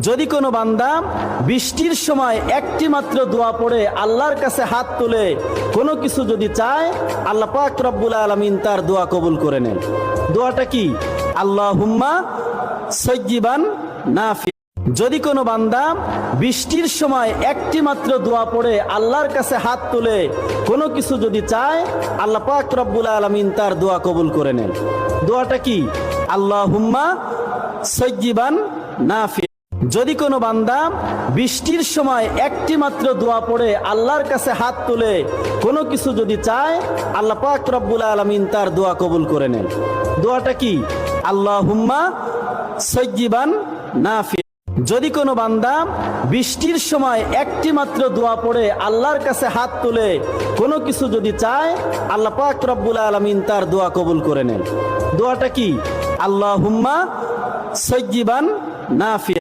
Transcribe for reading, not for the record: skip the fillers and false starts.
যদি কোনো বান্দা বৃষ্টির সময় একটি মাত্র দোয়া পড়ে আল্লাহর কাছে হাত তুলে কোনো কিছু যদি চায়, আল্লাহ পাক রব্বুল আলামিন তার দোয়া কবুল করে নেন। দোয়াটা কি? আল্লাহুম্মা সাইয়্যিবান নাফি। যদি কোনো বান্দা বৃষ্টির সময় একটি মাত্র দোয়া পড়ে আল্লাহর কাছে হাত তুলে কোনো কিছু যদি চায়, আল্লাহ পাক রব্বুল আলামিন তার দোয়া কবুল করে নেন। দোয়াটা কি? আল্লাহুম্মা সাইয়্যিবান নাফি। যদি কোনো বান্দা বৃষ্টির সময় একটি মাত্র দোয়া পড়ে আল্লাহর কাছে হাত তুলে কোনো কিছু যদি চায়, আল্লাহ পাক রব্বুল আলামিন তার দোয়া কবুল করে নেন। দোয়াটা কি? আল্লাহুম্মা সাইয়্যিবান নাফি। যদি কোনো বান্দা বৃষ্টির সময় একটি মাত্র দোয়া পড়ে আল্লাহর কাছে হাত তুলে কোনো কিছু যদি চায়, আল্লাহ পাক রব্বুল আলামিন তার দোয়া কবুল করে নেন। দোয়াটা কি? আল্লাহুম্মা সাইয়্যিবান নাফি।